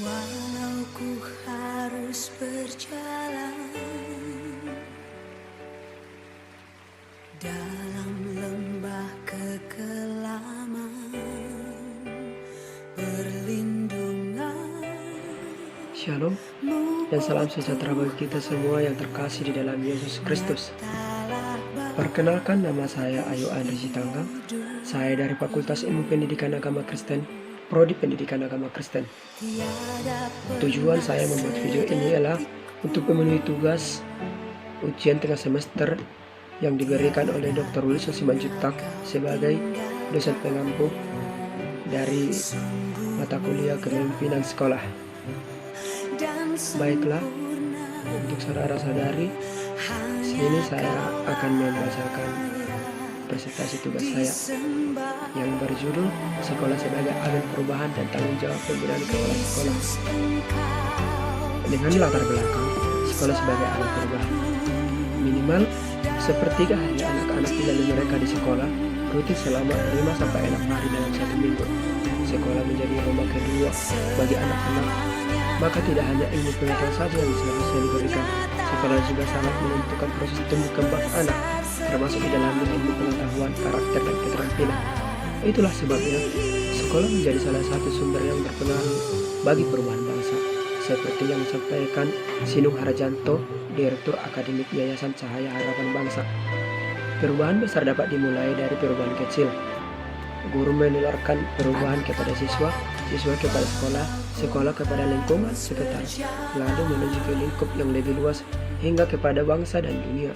Walau ku harus berjalan dalam lembah kekelaman, perlindungan. Shalom dan salam sejahtera bagi kita semua yang terkasih di dalam Yesus Kristus. Perkenalkan, nama saya Ayu Andri Sitanggang. Saya dari Fakultas Ilmu Pendidikan Agama Kristen, Prodi Pendidikan Agama Kristen. Tujuan saya membuat video ini adalah untuk memenuhi tugas ujian tengah semester yang diberikan oleh Dr. Wilson Simanjuntak sebagai dosen pengampu dari mata kuliah kepemimpinan sekolah. Baiklah, untuk saudara-saudari, sini saya akan membacakan presentasi tugas saya yang berjudul Sekolah sebagai Agen Perubahan dan Tanggung Jawab Pembinaan Kepala Sekolah. Dengan latar belakang sekolah sebagai agen perubahan, minimal sepertiga hari anak-anak dilalui mereka di sekolah rutin selama 5-6 hari dalam 1 minggu. Sekolah menjadi rumah kedua bagi anak-anak. Maka tidak hanya ilmu pengetahuan saja yang seharusnya diberikan, sekolah juga sangat menentukan proses tumbuh kembang anak, termasuk di dalamnya ilmu pengetahuan, karakter, dan keterampilan. Itulah sebabnya sekolah menjadi salah satu sumber yang berpengaruh bagi perubahan bangsa, seperti yang disampaikan Sinung Harjanto, Direktur Akademik Yayasan Cahaya Harapan Bangsa. Perubahan besar dapat dimulai dari perubahan kecil. Guru menularkan perubahan kepada siswa, siswa kepada sekolah, sekolah kepada lingkungan sekitar, lalu menuju ke lingkup yang lebih luas hingga kepada bangsa dan dunia.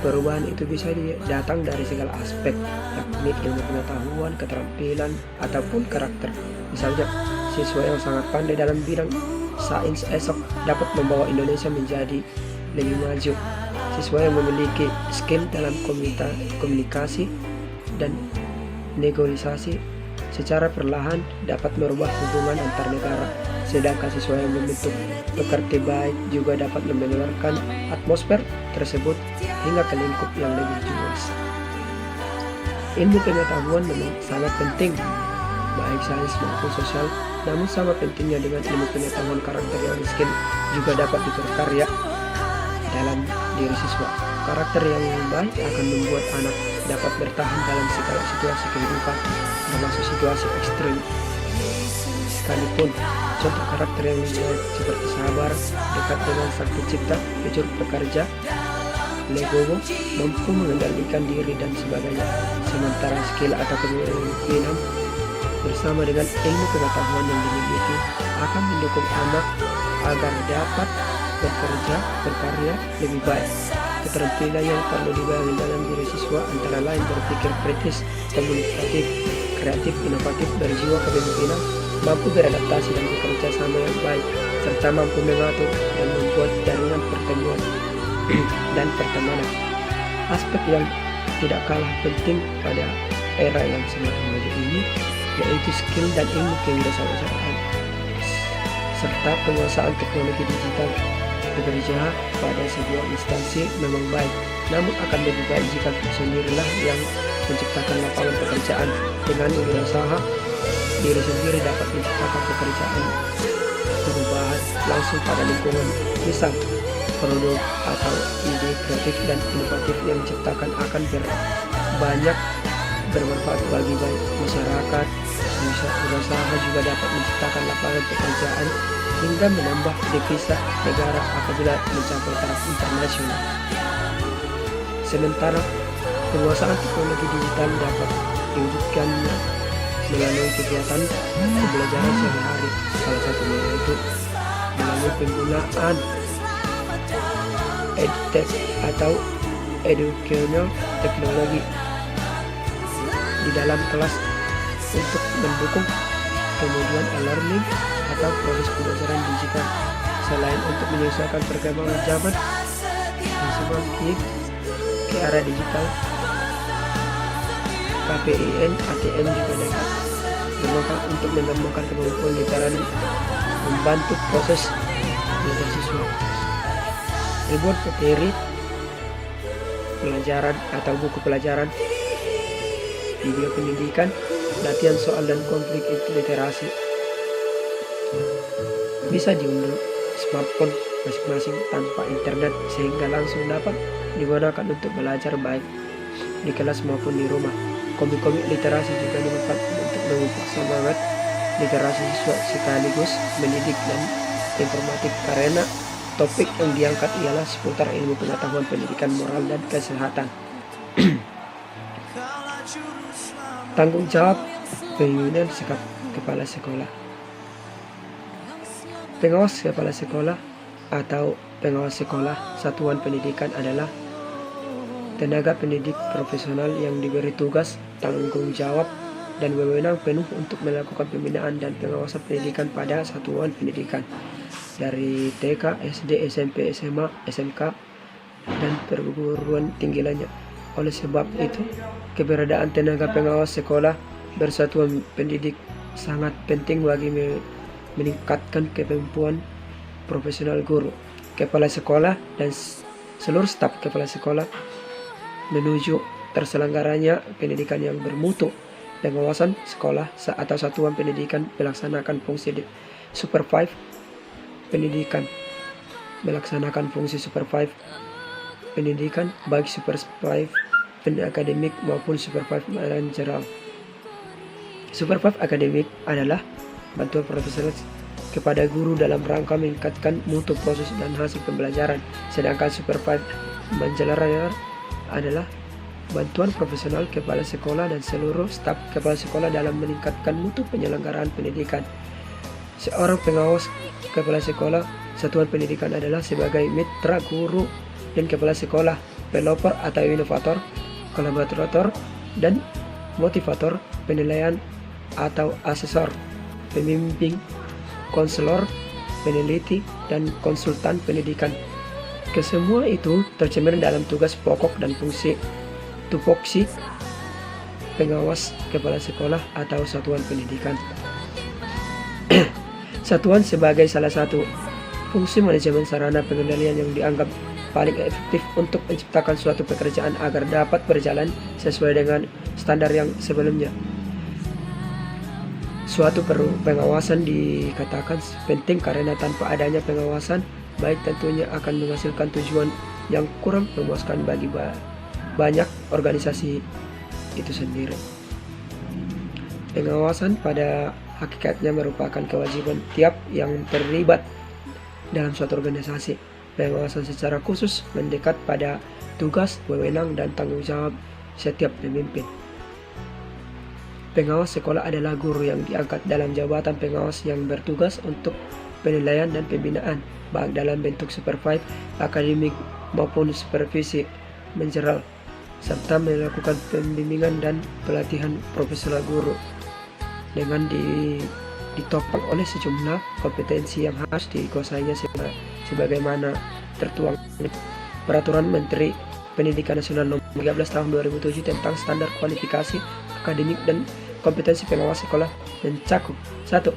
Perubahan itu bisa datang dari segala aspek, yakni ilmu pengetahuan, keterampilan, ataupun karakter. Misalnya, siswa yang sangat pandai dalam bidang sains esok dapat membawa Indonesia menjadi lebih maju. Siswa yang memiliki skill dalam komunikasi dan negosiasi secara perlahan dapat merubah hubungan antar negara, sedangkan siswa yang membentuk pekerti baik juga dapat menularkan atmosfer tersebut hingga ke lingkup yang lebih luas. Ilmu pengetahuan memang sangat penting, baik sains maupun sosial, namun sama pentingnya dengan ilmu pengetahuan karakter yang skill juga dapat diperkarya dalam diri siswa. Karakter yang baik akan membuat anak dapat bertahan dalam segala situasi kehidupan, termasuk situasi ekstrim. Sekalipun contoh karakter yang baik seperti sabar, dekat dengan Sang Pencipta, jujur bekerja, legowo, mampu mengendalikan diri dan sebagainya. Sementara skill atau kepemimpinan bersama dengan ilmu pengetahuan yang dimiliki akan mendukung anak agar dapat bekerja, berkarya lebih baik. Keterampilan yang perlu dibangun dalam diri siswa antara lain berpikir kritis, komunikatif, kreatif, inovatif, berjiwa kepemimpinan, mampu beradaptasi dan bekerja sama yang baik, serta mampu mengatur dan membuat jaringan pertemuan dan pertemanan. Aspek yang tidak kalah penting pada era yang semakin maju ini yaitu skill dan ilmu kewirausahaan serta penguasaan teknologi digital. Bekerja pada sebuah instansi memang baik, namun akan lebih baik jika sendirilah yang menciptakan lapangan pekerjaan. Dengan berusaha, diri sendiri dapat menciptakan pekerjaan perubahan langsung pada lingkungan. Misal, produk atau ide kreatif dan inovatif yang diciptakan akan banyak bermanfaat bagi masyarakat. Berusaha juga dapat menciptakan lapangan pekerjaan hingga menambah devisa negara apabila mencapai taraf internasional. Sementara penguasaan teknologi digital dapat diwujudkannya melalui kegiatan pembelajaran sehari-hari, salah satunya yaitu melalui penggunaan edtech atau educational teknologi di dalam kelas untuk mendukung kemudian e-learning atau proses pembelajaran digital. Selain untuk menyesuaikan perkembangan zaman yang semakin ke arah digital, KPIN ATM juga dapat bermanfaat untuk mengembangkan kemampuan literasi, membantu proses belajar siswa. Ribuan materi pelajaran atau buku pelajaran, video pendidikan, latihan soal dan konflik literasi, bisa diunduh smartphone masing-masing tanpa internet sehingga langsung dapat digunakan untuk belajar baik di kelas maupun di rumah. Komik-komik literasi juga dimanfaatkan untuk memupuk semangat literasi siswa sekaligus mendidik dan informatif karena topik yang diangkat ialah seputar ilmu pengetahuan pendidikan moral dan kesehatan. Tanggung jawab pemimpinan sikap kepala sekolah. Pengawas kepala sekolah atau pengawas sekolah satuan pendidikan adalah tenaga pendidik profesional yang diberi tugas, tanggung jawab, dan wewenang penuh untuk melakukan pembinaan dan pengawasan pendidikan pada satuan pendidikan dari TK, SD, SMP, SMA, SMK, dan perguruan tinggi lainnya. Oleh sebab itu, keberadaan tenaga pengawas sekolah bersatuan pendidik sangat penting bagi meningkatkan kemampuan profesional guru, kepala sekolah, dan seluruh staf kepala sekolah menuju terselenggaranya pendidikan yang bermutu. Pengawasan sekolah atau satuan pendidikan melaksanakan fungsi supervise pendidikan, pendidikan baik supervise akademik maupun supervise manajerial. Supervise akademik adalah bantuan profesional kepada guru dalam rangka meningkatkan mutu proses dan hasil pembelajaran, sedangkan supervise manajerial adalah bantuan profesional kepala sekolah dan seluruh staf kepala sekolah dalam meningkatkan mutu penyelenggaraan pendidikan. Seorang pengawas kepala sekolah satuan pendidikan adalah sebagai mitra guru dan kepala sekolah, pelopor atau inovator, kolaborator, dan motivator, penilaian atau asesor, pembimbing, konselor, peneliti, dan konsultan pendidikan. Kesemua itu tercermin dalam tugas pokok dan fungsi tupoksi pengawas kepala sekolah atau satuan pendidikan. Satuan sebagai salah satu fungsi manajemen sarana pengendalian yang dianggap paling efektif untuk menciptakan suatu pekerjaan agar dapat berjalan sesuai dengan standar yang sebelumnya. Suatu pengawasan dikatakan penting karena tanpa adanya pengawasan baik tentunya akan menghasilkan tujuan yang kurang memuaskan bagi banyak organisasi itu sendiri. Pengawasan pada hakikatnya merupakan kewajiban tiap yang terlibat dalam suatu organisasi. Pengawasan secara khusus mendekat pada tugas, wewenang, dan tanggung jawab setiap pemimpin. Pengawas sekolah adalah guru yang diangkat dalam jabatan pengawas yang bertugas untuk penilaian dan pembinaan, baik dalam bentuk supervise akademik maupun supervisi manajerial, serta melakukan pembimbingan dan pelatihan profesional guru dengan ditopang oleh sejumlah kompetensi yang harus dikuasainya sebagaimana tertuang Peraturan Menteri Pendidikan Nasional Nomor 13 Tahun 2007 tentang standar kualifikasi akademik dan kompetensi pengawas sekolah mencakup 1.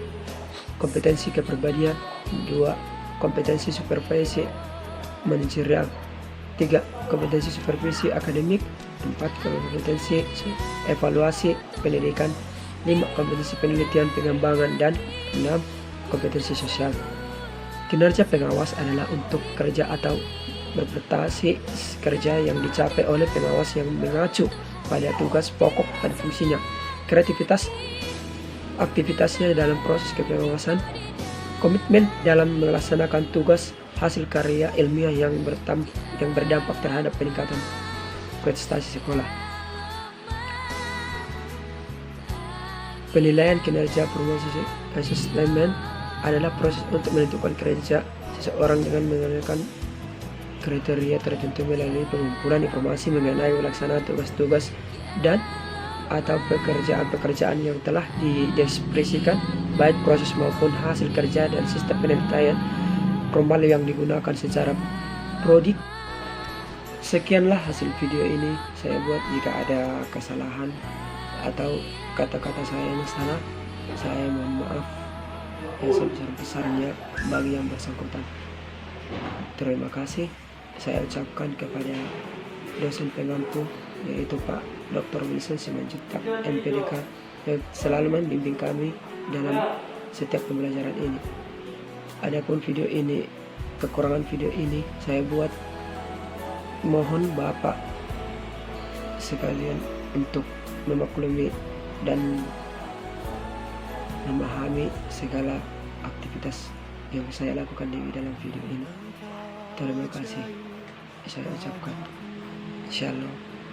Kompetensi kepribadian, 2. Kompetensi supervisi manajerial, 3. Kompetensi supervisi akademik, 4. Kompetensi evaluasi pendidikan, 5. Kompetensi penelitian pengembangan, dan 6. Kompetensi sosial. Kinerja pengawas adalah untuk kerja atau berprestasi kerja yang dicapai oleh pengawas yang mengacu pada tugas pokok dan fungsinya. Kreativitas aktivitasnya dalam proses kepengawasan, komitmen dalam melaksanakan tugas, hasil karya ilmiah yang berdampak terhadap peningkatan prestasi sekolah. Penilaian kinerja promosi asesmen adalah proses untuk menentukan kinerja seseorang dengan menggunakan kriteria tertentu melalui pengumpulan informasi mengenai pelaksanaan tugas-tugas dan atau pekerjaan-pekerjaan yang telah dideskripsikan, baik proses maupun hasil kerja, dan sistem penilaian formal yang digunakan secara prodik. Sekianlah hasil video ini saya buat. Jika ada kesalahan atau kata-kata saya yang salah, saya mohon maaf yang sebesar-besarnya bagi yang bersangkutan. Terima kasih saya ucapkan kepada dosen pengampu yaitu Pak Dr. Wilson Simanjuntak MPDK yang selalu membimbing kami dalam setiap pembelajaran ini. Adapun video ini, kekurangan video ini saya buat, mohon Bapak sekalian untuk memaklumi dan memahami segala aktivitas yang saya lakukan di dalam video ini. Terima kasih saya ucapkan. Shalom.